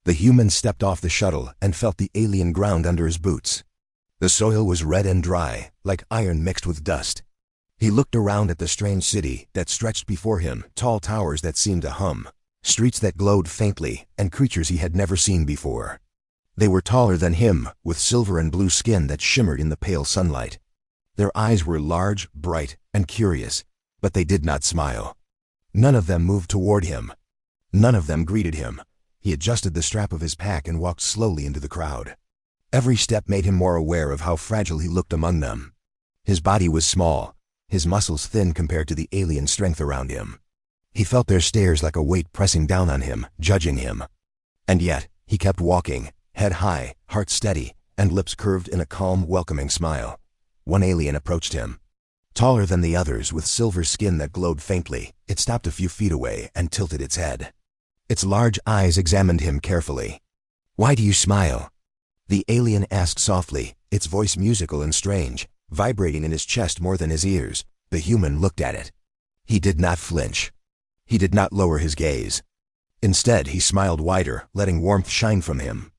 The human stepped off the shuttle and felt the alien ground under his boots. The soil was red and dry, like iron mixed with dust. He looked around at the strange city that stretched before him, tall towers that seemed to hum, streets that glowed faintly, and creatures he had never seen before. They were taller than him, with silver and blue skin that shimmered in the pale sunlight. Their eyes were large, bright, and curious, but they did not smile. None of them moved toward him. None of them greeted him. He adjusted the strap of his pack and walked slowly into the crowd. Every step made him more aware of how fragile he looked among them. His body was small, his muscles thin compared to the alien strength around him. He felt their stares like a weight pressing down on him, judging him. And yet, he kept walking, head high, heart steady, and lips curved in a calm, welcoming smile. One alien approached him. Taller than the others, with silver skin that glowed faintly, it stopped a few feet away and tilted its head. Its large eyes examined him carefully. "Why do you smile?" The alien asked softly, its voice musical and strange, vibrating in his chest more than his ears. The human looked at it. He did not flinch. He did not lower his gaze. Instead, he smiled wider, letting warmth shine from him.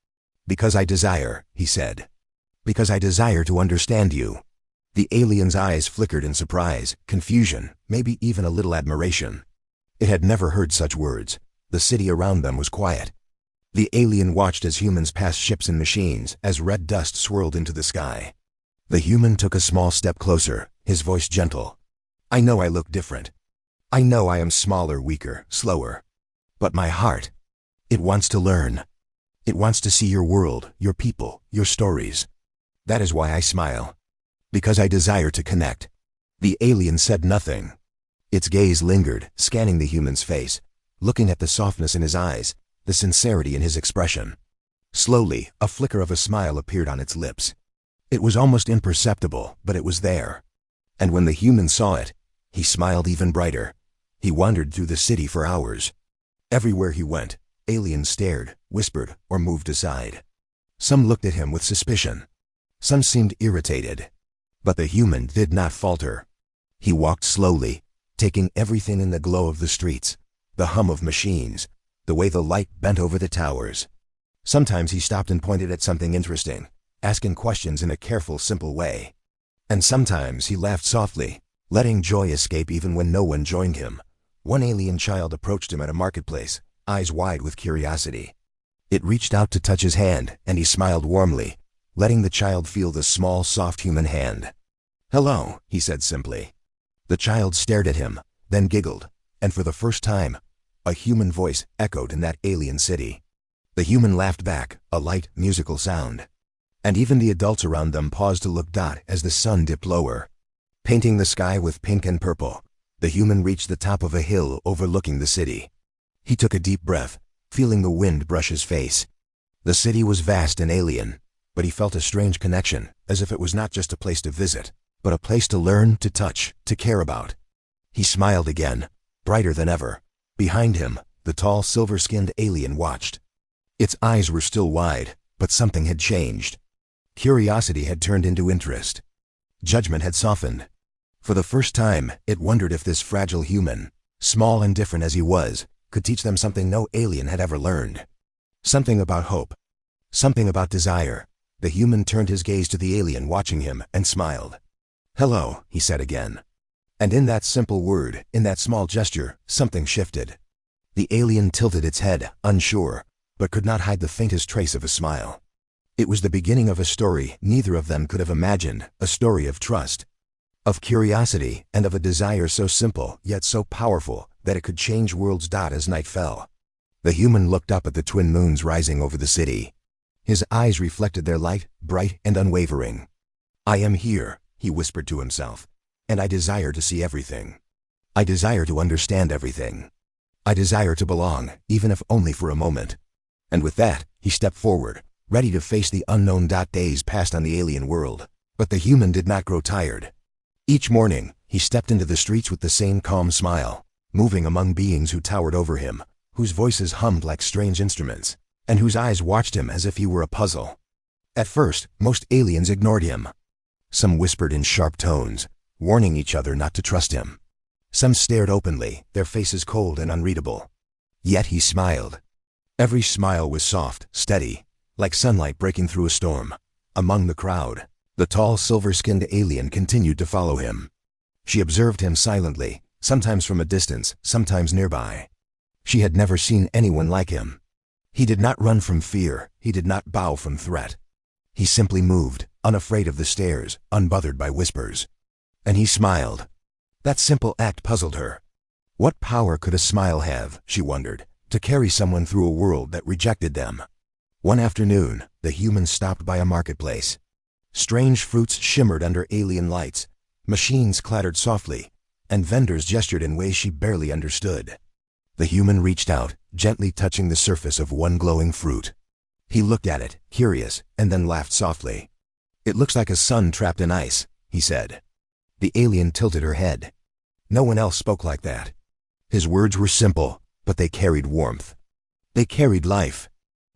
"Because I desire," he said. "Because I desire to understand you." The alien's eyes flickered in surprise, confusion, maybe even a little admiration. It had never heard such words. The city around them was quiet. The alien watched as humans passed ships and machines, as red dust swirled into the sky. The human took a small step closer, his voice gentle. "I know I look different. I know I am smaller, weaker, slower. But my heart, it wants to learn. It wants to see your world, your people, your stories. That is why I smile. Because I desire to connect." The alien said nothing. Its gaze lingered, scanning the human's face, looking at the softness in his eyes, the sincerity in his expression. Slowly, a flicker of a smile appeared on its lips. It was almost imperceptible, but it was there. And when the human saw it, he smiled even brighter. He wandered through the city for hours. Everywhere he went, aliens stared, whispered, or moved aside. Some looked at him with suspicion. Some seemed irritated. But the human did not falter. He walked slowly, taking everything in the glow of the streets, the hum of machines, the way the light bent over the towers. Sometimes he stopped and pointed at something interesting, asking questions in a careful, simple way. And sometimes he laughed softly, letting joy escape even when no one joined him. One alien child approached him at a marketplace, eyes wide with curiosity. It reached out to touch his hand, and he smiled warmly, letting the child feel the small, soft human hand. "Hello," he said simply. The child stared at him, then giggled, and for the first time, a human voice echoed in that alien city. The human laughed back, a light, musical sound. And even the adults around them paused to look as the sun dipped lower. Painting the sky with pink and purple, the human reached the top of a hill overlooking the city. He took a deep breath, feeling the wind brush his face. The city was vast and alien, but he felt a strange connection, as if it was not just a place to visit, but a place to learn, to touch, to care about. He smiled again, brighter than ever. Behind him, the tall, silver-skinned alien watched. Its eyes were still wide, but something had changed. Curiosity had turned into interest. Judgment had softened. For the first time, it wondered if this fragile human, small and different as he was, could teach them something no alien had ever learned. Something about hope. Something about desire. The human turned his gaze to the alien watching him and smiled. "Hello," he said again. And in that simple word, in that small gesture, something shifted. The alien tilted its head, unsure, but could not hide the faintest trace of a smile. It was the beginning of a story neither of them could have imagined, a story of trust, of curiosity, and of a desire so simple, yet so powerful, that it could change worlds. As night fell, the human looked up at the twin moons rising over the city. His eyes reflected their light, bright and unwavering. "I am here," he whispered to himself, "and I desire to see everything. I desire to understand everything. I desire to belong, even if only for a moment." And with that, he stepped forward, ready to face the unknown. Days passed on the alien world, but the human did not grow tired. Each morning, he stepped into the streets with the same calm smile, moving among beings who towered over him, whose voices hummed like strange instruments, and whose eyes watched him as if he were a puzzle. At first, most aliens ignored him. Some whispered in sharp tones, warning each other not to trust him. Some stared openly, their faces cold and unreadable. Yet he smiled. Every smile was soft, steady, like sunlight breaking through a storm. Among the crowd, the tall silver-skinned alien continued to follow him. She observed him silently, sometimes from a distance, sometimes nearby. She had never seen anyone like him. He did not run from fear, he did not bow from threat. He simply moved, unafraid of the stares, unbothered by whispers. And he smiled. That simple act puzzled her. What power could a smile have, she wondered, to carry someone through a world that rejected them? One afternoon, the humans stopped by a marketplace. Strange fruits shimmered under alien lights, machines clattered softly, and vendors gestured in ways she barely understood. The human reached out, gently touching the surface of one glowing fruit. He looked at it, curious, and then laughed softly. "It looks like a sun trapped in ice," he said. The alien tilted her head. No one else spoke like that. His words were simple, but they carried warmth. They carried life.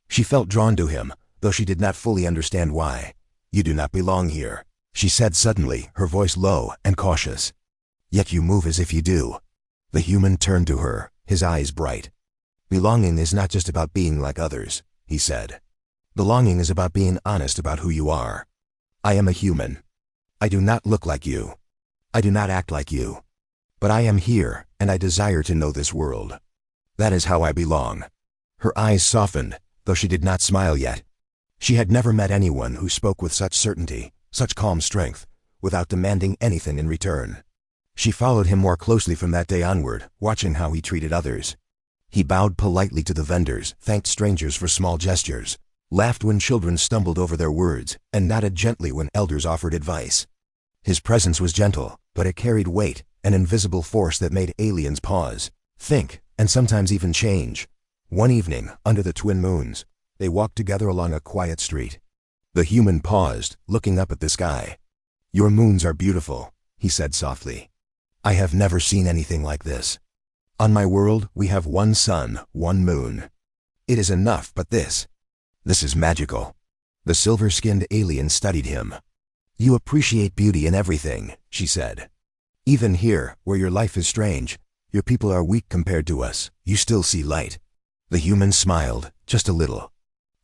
She felt drawn to him, though she did not fully understand why. "You do not belong here," she said suddenly, her voice low and cautious. "Yet you move as if you do." The human turned to her, his eyes bright. "Belonging is not just about being like others," he said. "Belonging is about being honest about who you are. I am a human. I do not look like you. I do not act like you. But I am here, and I desire to know this world. That is how I belong." Her eyes softened, though she did not smile yet. She had never met anyone who spoke with such certainty, such calm strength, without demanding anything in return. She followed him more closely from that day onward, watching how he treated others. He bowed politely to the vendors, thanked strangers for small gestures, laughed when children stumbled over their words, and nodded gently when elders offered advice. His presence was gentle, but it carried weight, an invisible force that made aliens pause, think, and sometimes even change. One evening, under the twin moons, they walked together along a quiet street. The human paused, looking up at the sky. "Your moons are beautiful," he said softly. "I have never seen anything like this. On my world, we have one sun, one moon. It is enough, but this is magical." The silver-skinned alien studied him. "You appreciate beauty in everything," she said. "Even here, where your life is strange, your people are weak compared to us, you still see light." The human smiled, just a little.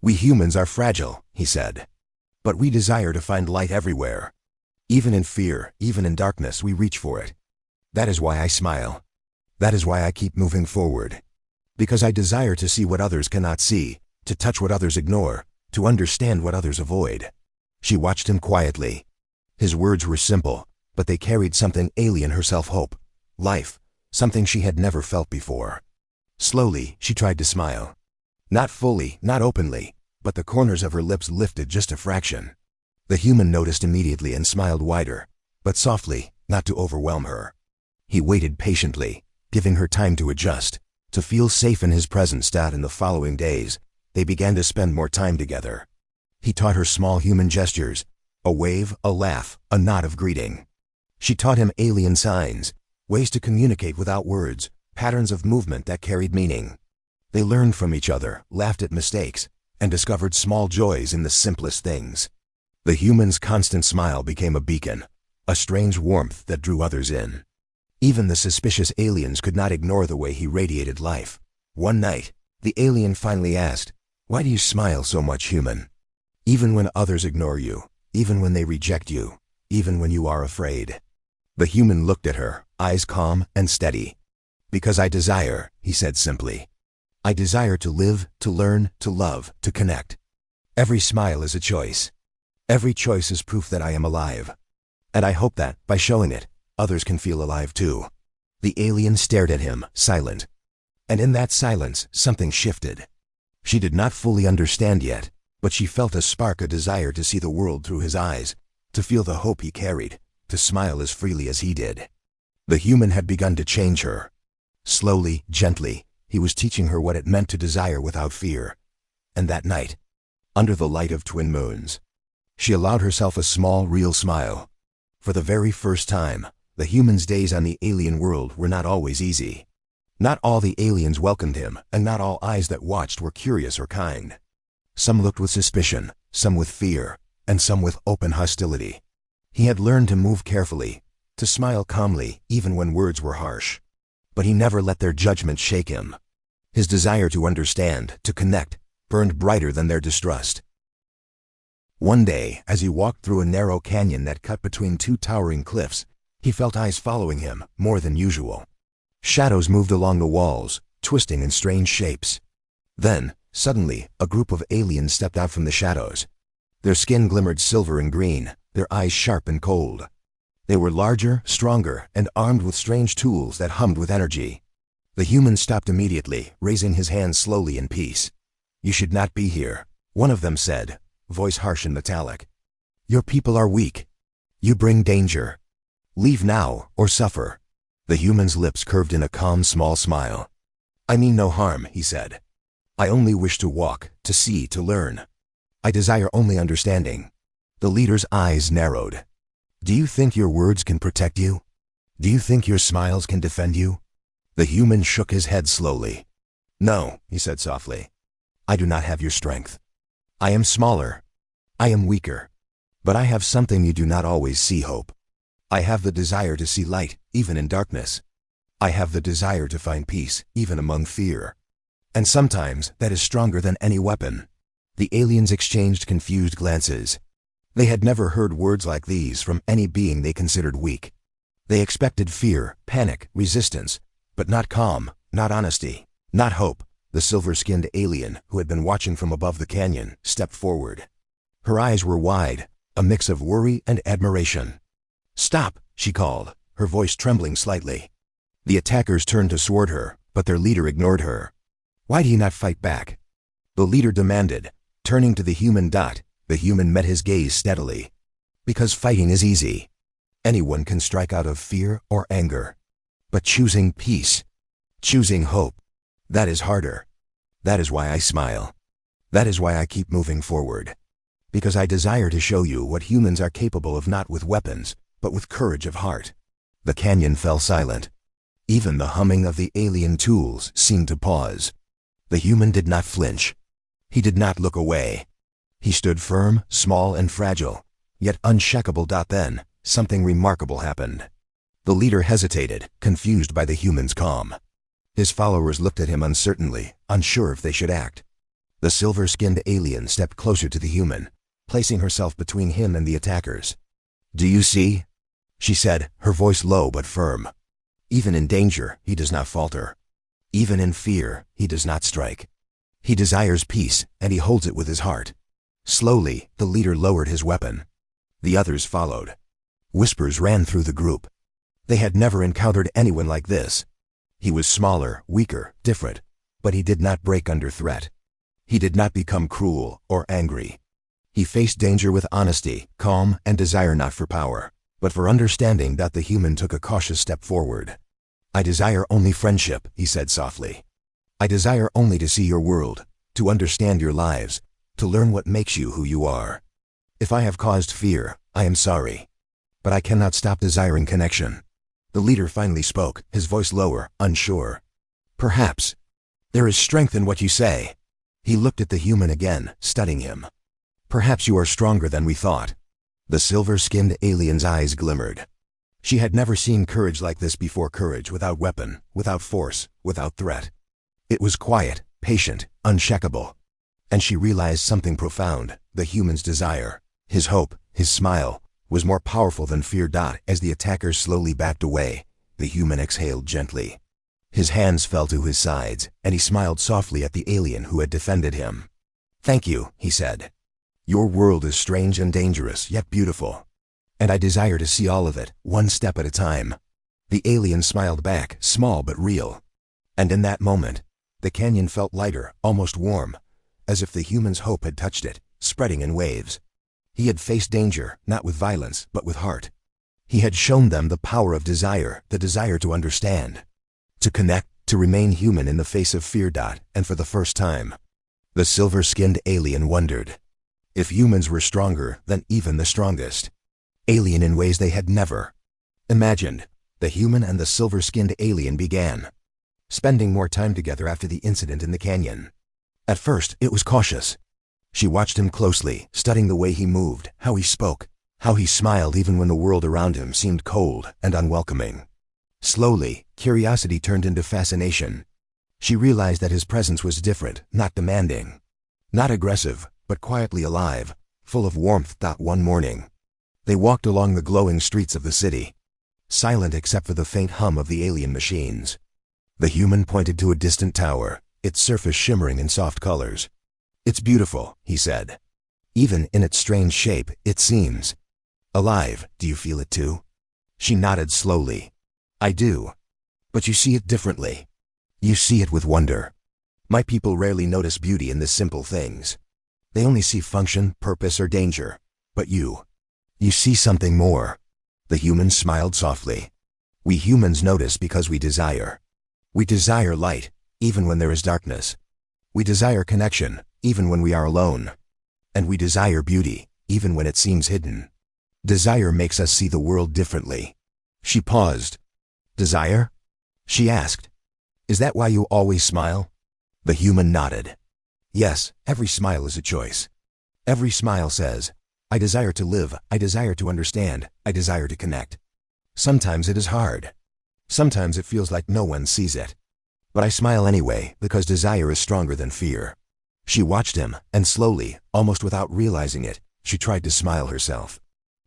"We humans are fragile," he said. "But we desire to find light everywhere. Even in fear, even in darkness, we reach for it. That is why I smile. That is why I keep moving forward. Because I desire to see what others cannot see, to touch what others ignore, to understand what others avoid." She watched him quietly. His words were simple, but they carried something alien herself: hope, life, something she had never felt before. Slowly, she tried to smile. Not fully, not openly, but the corners of her lips lifted just a fraction. The human noticed immediately and smiled wider, but softly, not to overwhelm her. He waited patiently, giving her time to adjust, to feel safe in his presence. In the following days, they began to spend more time together. He taught her small human gestures, a wave, a laugh, a nod of greeting. She taught him alien signs, ways to communicate without words, patterns of movement that carried meaning. They learned from each other, laughed at mistakes, and discovered small joys in the simplest things. The human's constant smile became a beacon, a strange warmth that drew others in. Even the suspicious aliens could not ignore the way he radiated life. One night, the alien finally asked, "Why do you smile so much, human? Even when others ignore you, even when they reject you, even when you are afraid." The human looked at her, eyes calm and steady. "Because I desire," he said simply. "I desire to live, to learn, to love, to connect. Every smile is a choice. Every choice is proof that I am alive. And I hope that, by showing it, others can feel alive too." The alien stared at him, silent. And in that silence, something shifted. She did not fully understand yet, but she felt a spark, a desire to see the world through his eyes, to feel the hope he carried, to smile as freely as he did. The human had begun to change her. Slowly, gently, he was teaching her what it meant to desire without fear. And that night, under the light of twin moons, she allowed herself a small, real smile. For the very first time, the human's days on the alien world were not always easy. Not all the aliens welcomed him, and not all eyes that watched were curious or kind. Some looked with suspicion, some with fear, and some with open hostility. He had learned to move carefully, to smile calmly even when words were harsh. But he never let their judgment shake him. His desire to understand, to connect, burned brighter than their distrust. One day, as he walked through a narrow canyon that cut between two towering cliffs, he felt eyes following him more than usual. Shadows moved along the walls, twisting in strange shapes. Then, suddenly, a group of aliens stepped out from the shadows. Their skin glimmered silver and green, their eyes sharp and cold. They were larger, stronger, and armed with strange tools that hummed with energy. The human stopped immediately, raising his hands slowly in peace. "You should not be here," one of them said, voice harsh and metallic. "Your people are weak. You bring danger. Leave now, or suffer." The human's lips curved in a calm, small smile. "I mean no harm," he said. "I only wish to walk, to see, to learn. I desire only understanding." The leader's eyes narrowed. "Do you think your words can protect you? Do you think your smiles can defend you?" The human shook his head slowly. "No," he said softly. "I do not have your strength. I am smaller. I am weaker. But I have something you do not always see, hope. I have the desire to see light, even in darkness. I have the desire to find peace, even among fear. And sometimes that is stronger than any weapon." The aliens exchanged confused glances. They had never heard words like these from any being they considered weak. They expected fear, panic, resistance, but not calm, not honesty, not hope. The silver-skinned alien, who had been watching from above the canyon, stepped forward. Her eyes were wide, a mix of worry and admiration. "Stop," she called, her voice trembling slightly. The attackers turned toward her, but their leader ignored her. "Why do you not fight back?" the leader demanded, turning to the human. The human met his gaze steadily. "Because fighting is easy. Anyone can strike out of fear or anger. But choosing peace, choosing hope, that is harder. That is why I smile. That is why I keep moving forward. Because I desire to show you what humans are capable of, not with weapons, but with courage of heart." The canyon fell silent. Even the humming of the alien tools seemed to pause. The human did not flinch. He did not look away. He stood firm, small and fragile, yet unshakable. Then, something remarkable happened. The leader hesitated, confused by the human's calm. His followers looked at him uncertainly, unsure if they should act. The silver-skinned alien stepped closer to the human, placing herself between him and the attackers. "Do you see?" she said, her voice low but firm. "Even in danger, he does not falter. Even in fear, he does not strike. He desires peace, and he holds it with his heart." Slowly, the leader lowered his weapon. The others followed. Whispers ran through the group. They had never encountered anyone like this. He was smaller, weaker, different, but he did not break under threat. He did not become cruel or angry. He faced danger with honesty, calm, and desire, not for power, but for understanding. The human took a cautious step forward. "I desire only friendship," he said softly. "I desire only to see your world, to understand your lives, to learn what makes you who you are. If I have caused fear, I am sorry. But I cannot stop desiring connection." The leader finally spoke, his voice lower, unsure. "Perhaps. There is strength in what you say." He looked at the human again, studying him. "Perhaps you are stronger than we thought." The silver-skinned alien's eyes glimmered. She had never seen courage like this before, courage without weapon, without force, without threat. It was quiet, patient, unshakable. And she realized something profound. The human's desire, his hope, his smile, was more powerful than fear. As the attackers slowly backed away, the human exhaled gently. His hands fell to his sides, and he smiled softly at the alien who had defended him. "Thank you," he said. "Your world is strange and dangerous, yet beautiful. And I desire to see all of it, one step at a time." The alien smiled back, small but real. And in that moment, the canyon felt lighter, almost warm, as if the human's hope had touched it, spreading in waves. He had faced danger, not with violence, but with heart. He had shown them the power of desire, the desire to understand, to connect, to remain human in the face of fear. And for the first time, the silver-skinned alien wondered if humans were stronger than even the strongest. Alien in ways they had never imagined. The human and the silver-skinned alien began spending more time together after the incident in the canyon. At first, it was cautious. She watched him closely, studying the way he moved, how he spoke, how he smiled even when the world around him seemed cold and unwelcoming. Slowly, curiosity turned into fascination. She realized that his presence was different, not demanding. Not aggressive, but quietly alive, full of warmth. One morning, they walked along the glowing streets of the city, silent except for the faint hum of the alien machines. The human pointed to a distant tower, its surface shimmering in soft colors. "It's beautiful," he said. "Even in its strange shape, it seems alive. Do you feel it too?" She nodded slowly. "I do. But you see it differently. You see it with wonder. My people rarely notice beauty in the simple things. They only see function, purpose, or danger. But you see something more." The human smiled softly. "We humans notice because we desire. We desire light, even when there is darkness. We desire connection, even when we are alone. And we desire beauty, even when it seems hidden. Desire makes us see the world differently." She paused. "Desire?" she asked. "Is that why you always smile?" The human nodded. "Yes, every smile is a choice. Every smile says, I desire to live, I desire to understand, I desire to connect. Sometimes it is hard. Sometimes it feels like no one sees it. But I smile anyway, because desire is stronger than fear." She watched him, and slowly, almost without realizing it, she tried to smile herself.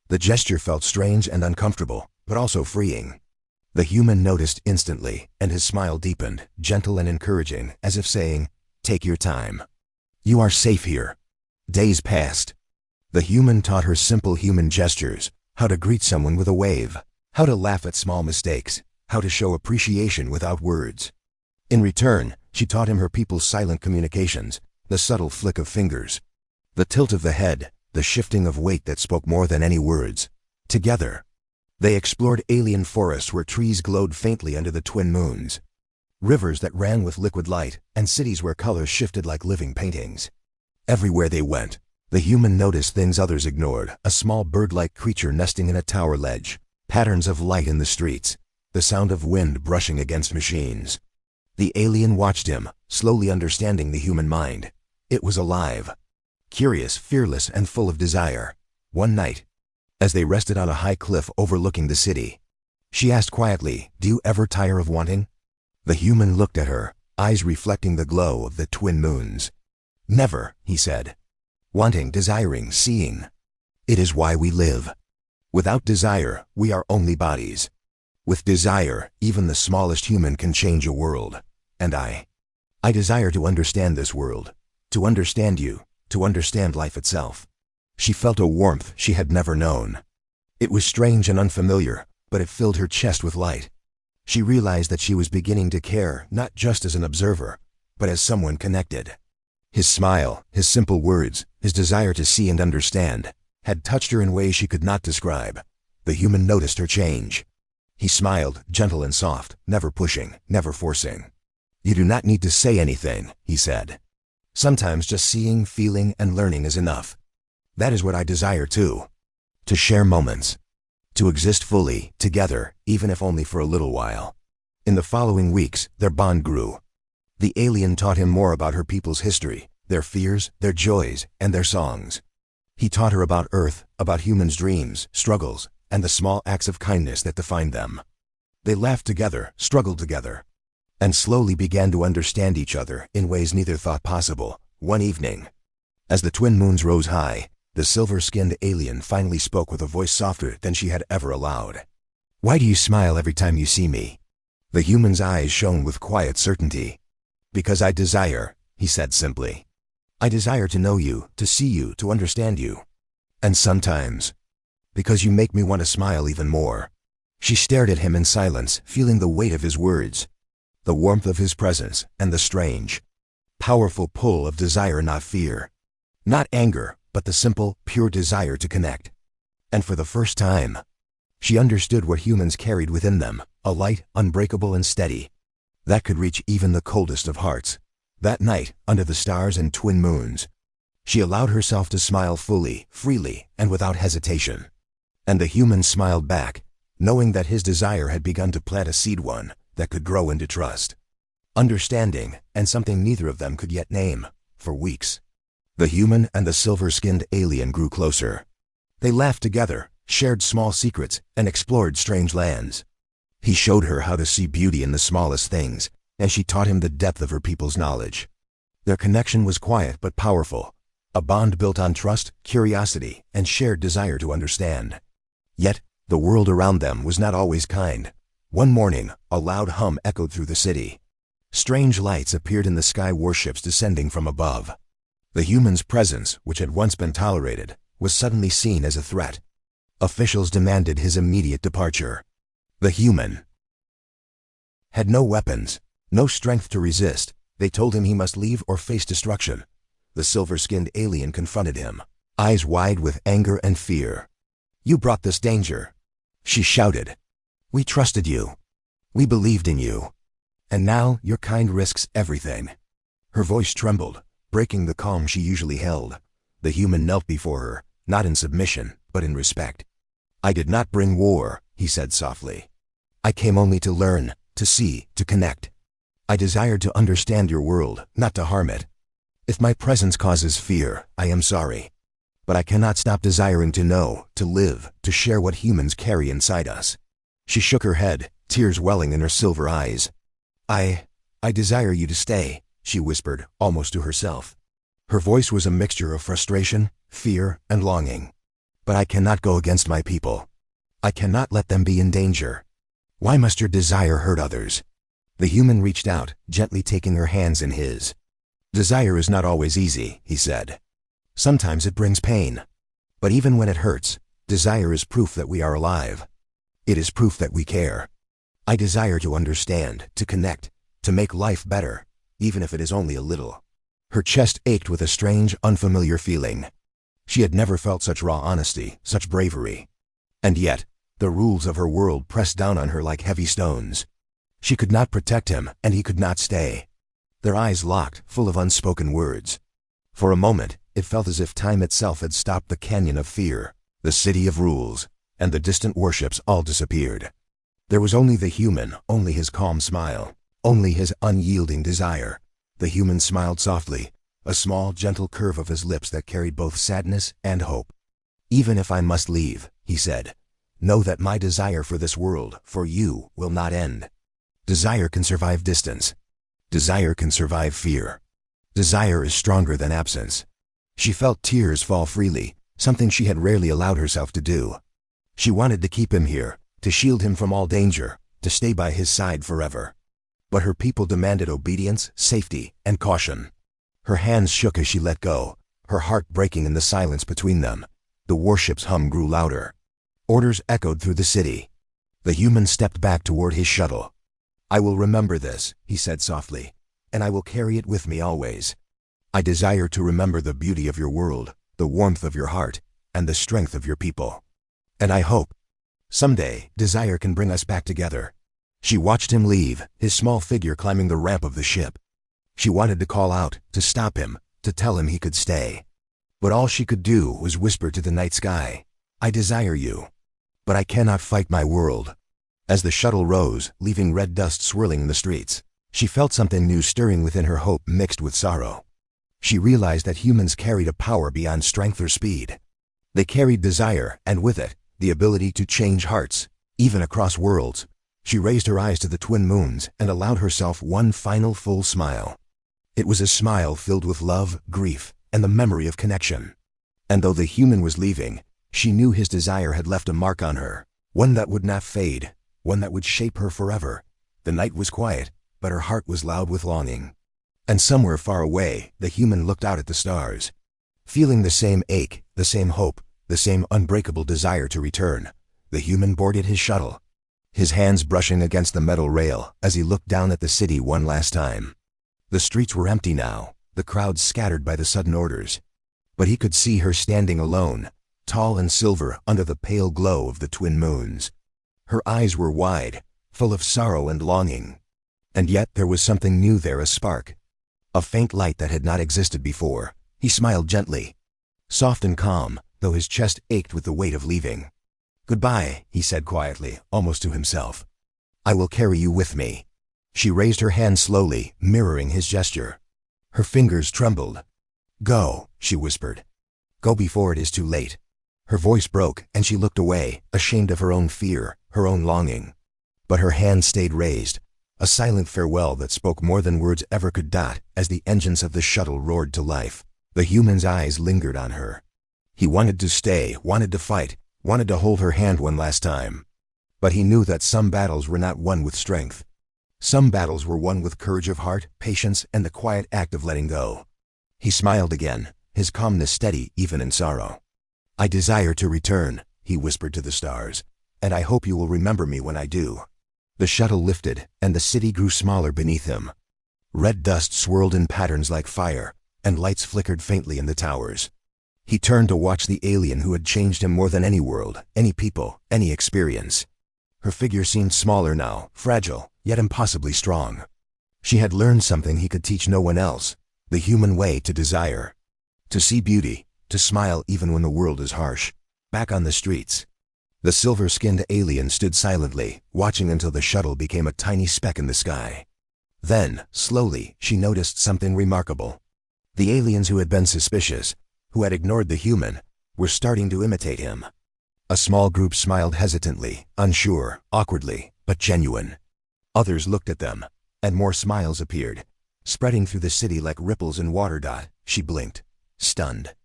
The gesture felt strange and uncomfortable, but also freeing. The human noticed instantly, and his smile deepened, gentle and encouraging, as if saying, "Take your time. You are safe here." Days passed. The human taught her simple human gestures, how to greet someone with a wave, how to laugh at small mistakes, how to show appreciation without words. In return, she taught him her people's silent communications, the subtle flick of fingers, the tilt of the head, the shifting of weight that spoke more than any words. Together, they explored alien forests where trees glowed faintly under the twin moons, rivers that ran with liquid light, and cities where colors shifted like living paintings. Everywhere they went, the human noticed things others ignored: a small bird-like creature nesting in a tower ledge, patterns of light in the streets, the sound of wind brushing against machines. The alien watched him, slowly understanding the human mind. It was alive, curious, fearless, and full of desire. One night, as they rested on a high cliff overlooking the city, she asked quietly, "Do you ever tire of wanting?" The human looked at her, eyes reflecting the glow of the twin moons. "Never," he said. "Wanting, desiring, seeing. It is why we live. Without desire, we are only bodies. With desire, even the smallest human can change a world. And I desire to understand this world, to understand you, to understand life itself." She felt a warmth she had never known. It was strange and unfamiliar, but it filled her chest with light. She realized that she was beginning to care, not just as an observer, but as someone connected. His smile, his simple words, his desire to see and understand, had touched her in ways she could not describe. The human noticed her change. He smiled, gentle and soft, never pushing, never forcing. "You do not need to say anything," he said. "Sometimes just seeing, feeling, and learning is enough. That is what I desire too. To share moments. To exist fully, together, even if only for a little while." In the following weeks, their bond grew. The alien taught him more about her people's history, their fears, their joys, and their songs. He taught her about Earth, about humans' dreams, struggles, and the small acts of kindness that defined them. They laughed together, struggled together, and slowly began to understand each other in ways neither thought possible. One evening, as the twin moons rose high, the silver-skinned alien finally spoke with a voice softer than she had ever allowed. "Why do you smile every time you see me?" The human's eyes shone with quiet certainty. "Because I desire," he said simply. "I desire to know you, to see you, to understand you. And sometimes, because you make me want to smile even more." She stared at him in silence, feeling the weight of his words, the warmth of his presence, and the strange, powerful pull of desire, not fear. Not anger, but the simple, pure desire to connect. And for the first time, she understood what humans carried within them, a light, unbreakable and steady, that could reach even the coldest of hearts. That night, under the stars and twin moons, she allowed herself to smile fully, freely, and without hesitation. And the human smiled back, knowing that his desire had begun to plant a seed, one that could grow into trust, understanding, and something neither of them could yet name. For weeks, the human and the silver-skinned alien grew closer. They laughed together, shared small secrets, and explored strange lands. He showed her how to see beauty in the smallest things, and she taught him the depth of her people's knowledge. Their connection was quiet but powerful, a bond built on trust, curiosity, and shared desire to understand. Yet, the world around them was not always kind. One morning, a loud hum echoed through the city. Strange lights appeared in the sky, warships descending from above. The human's presence, which had once been tolerated, was suddenly seen as a threat. Officials demanded his immediate departure. The human had no weapons, no strength to resist. They told him he must leave or face destruction. The silver-skinned alien confronted him, eyes wide with anger and fear. "You brought this danger," she shouted. "We trusted you. We believed in you. And now your kind risks everything." Her voice trembled, breaking the calm she usually held. The human knelt before her, not in submission, but in respect. "I did not bring war," he said softly. "I came only to learn, to see, to connect. I desired to understand your world, not to harm it. If my presence causes fear, I am sorry. But I cannot stop desiring to know, to live, to share what humans carry inside us." She shook her head, tears welling in her silver eyes. I desire you to stay," she whispered, almost to herself. Her voice was a mixture of frustration, fear, and longing. "But I cannot go against my people. I cannot let them be in danger. Why must your desire hurt others?" The human reached out, gently taking her hands in his. "Desire is not always easy," he said. "Sometimes it brings pain. But even when it hurts, desire is proof that we are alive. It is proof that we care. I desire to understand, to connect, to make life better, even if it is only a little." Her chest ached with a strange, unfamiliar feeling. She had never felt such raw honesty, such bravery. And yet, the rules of her world pressed down on her like heavy stones. She could not protect him, and he could not stay. Their eyes locked, full of unspoken words. For a moment, it felt as if time itself had stopped. The canyon of fear, the city of rules, and the distant warships all disappeared. There was only the human, only his calm smile, only his unyielding desire. The human smiled softly, a small, gentle curve of his lips that carried both sadness and hope. "Even if I must leave," he said, "know that my desire for this world, for you, will not end. Desire can survive distance. Desire can survive fear. Desire is stronger than absence." She felt tears fall freely, something she had rarely allowed herself to do. She wanted to keep him here, to shield him from all danger, to stay by his side forever. But her people demanded obedience, safety, and caution. Her hands shook as she let go, her heart breaking in the silence between them. The warship's hum grew louder. Orders echoed through the city. The human stepped back toward his shuttle. "I will remember this," he said softly, "and I will carry it with me always. I desire to remember the beauty of your world, the warmth of your heart, and the strength of your people. And I hope someday desire can bring us back together." She watched him leave, his small figure climbing the ramp of the ship. She wanted to call out, to stop him, to tell him he could stay. But all she could do was whisper to the night sky, "I desire you. But I cannot fight my world." As the shuttle rose, leaving red dust swirling in the streets, she felt something new stirring within her, hope mixed with sorrow. She realized that humans carried a power beyond strength or speed. They carried desire, and with it, the ability to change hearts, even across worlds. She raised her eyes to the twin moons and allowed herself one final full smile. It was a smile filled with love, grief, and the memory of connection. And though the human was leaving, she knew his desire had left a mark on her, one that would not fade, one that would shape her forever. The night was quiet, but her heart was loud with longing. And somewhere far away, the human looked out at the stars. Feeling the same ache, the same hope, the same unbreakable desire to return, the human boarded his shuttle, his hands brushing against the metal rail as he looked down at the city one last time. The streets were empty now, the crowd scattered by the sudden orders. But he could see her standing alone, tall and silver under the pale glow of the twin moons. Her eyes were wide, full of sorrow and longing. And yet there was something new there, a spark, a faint light that had not existed before. He smiled gently, soft and calm, though his chest ached with the weight of leaving. "Goodbye," he said quietly, almost to himself. "I will carry you with me." She raised her hand slowly, mirroring his gesture. Her fingers trembled. "Go," she whispered. "Go before it is too late." Her voice broke, and she looked away, ashamed of her own fear, her own longing. But her hand stayed raised, A silent farewell that spoke more than words ever could. As the engines of the shuttle roared to life, the human's eyes lingered on her. He wanted to stay, wanted to fight, wanted to hold her hand one last time. But he knew that some battles were not won with strength. Some battles were won with courage of heart, patience, and the quiet act of letting go. He smiled again, his calmness steady even in sorrow. "I desire to return," he whispered to the stars, "and I hope you will remember me when I do." The shuttle lifted, and the city grew smaller beneath him. Red dust swirled in patterns like fire, and lights flickered faintly in the towers. He turned to watch the alien who had changed him more than any world, any people, any experience. Her figure seemed smaller now, fragile, yet impossibly strong. She had learned something he could teach no one else, the human way to desire. To see beauty, to smile even when the world is harsh. Back on the streets, the silver-skinned alien stood silently, watching until the shuttle became a tiny speck in the sky. Then, slowly, she noticed something remarkable. The aliens who had been suspicious, who had ignored the human, were starting to imitate him. A small group smiled hesitantly, unsure, awkwardly, but genuine. Others looked at them, and more smiles appeared, spreading through the city like ripples in water. She blinked, stunned.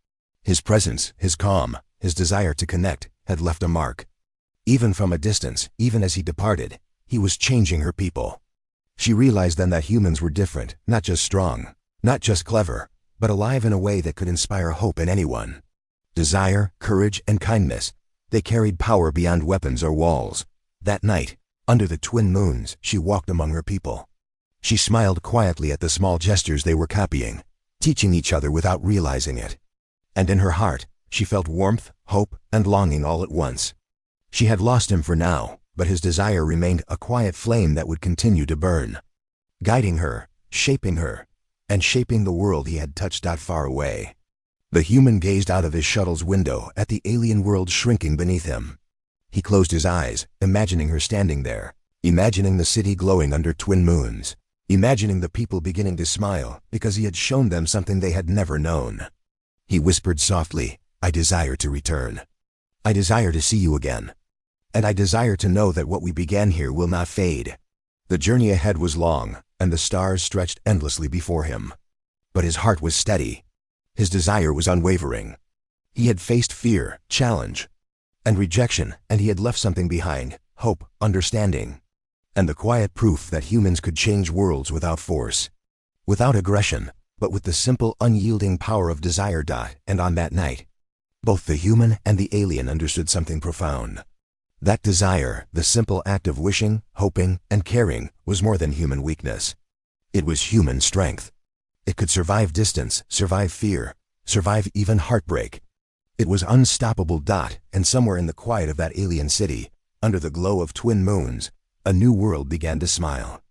His presence, his calm, his desire to connect, had left a mark. Even from a distance, even as he departed, he was changing her people. She realized then that humans were different, not just strong, not just clever, but alive in a way that could inspire hope in anyone. Desire, courage, and kindness, they carried power beyond weapons or walls. That night, under the twin moons, she walked among her people. She smiled quietly at the small gestures they were copying, teaching each other without realizing it. And in her heart, she felt warmth, hope, and longing all at once. She had lost him for now, but his desire remained a quiet flame that would continue to burn, guiding her, and shaping the world he had touched far away. The human gazed out of his shuttle's window at the alien world shrinking beneath him. He closed his eyes, imagining her standing there, imagining the city glowing under twin moons, imagining the people beginning to smile because he had shown them something they had never known. He whispered softly, "I desire to return. I desire to see you again. And I desire to know that what we began here will not fade." The journey ahead was long, and the stars stretched endlessly before him. But his heart was steady. His desire was unwavering. He had faced fear, challenge, and rejection, and he had left something behind: hope, understanding, and the quiet proof that humans could change worlds without force, without aggression, but with the simple, unyielding power of desire. And on that night, both the human and the alien understood something profound. That desire, the simple act of wishing, hoping, and caring, was more than human weakness. It was human strength. It could survive distance, survive fear, survive even heartbreak. It was unstoppable. And somewhere in the quiet of that alien city, under the glow of twin moons, a new world began to smile.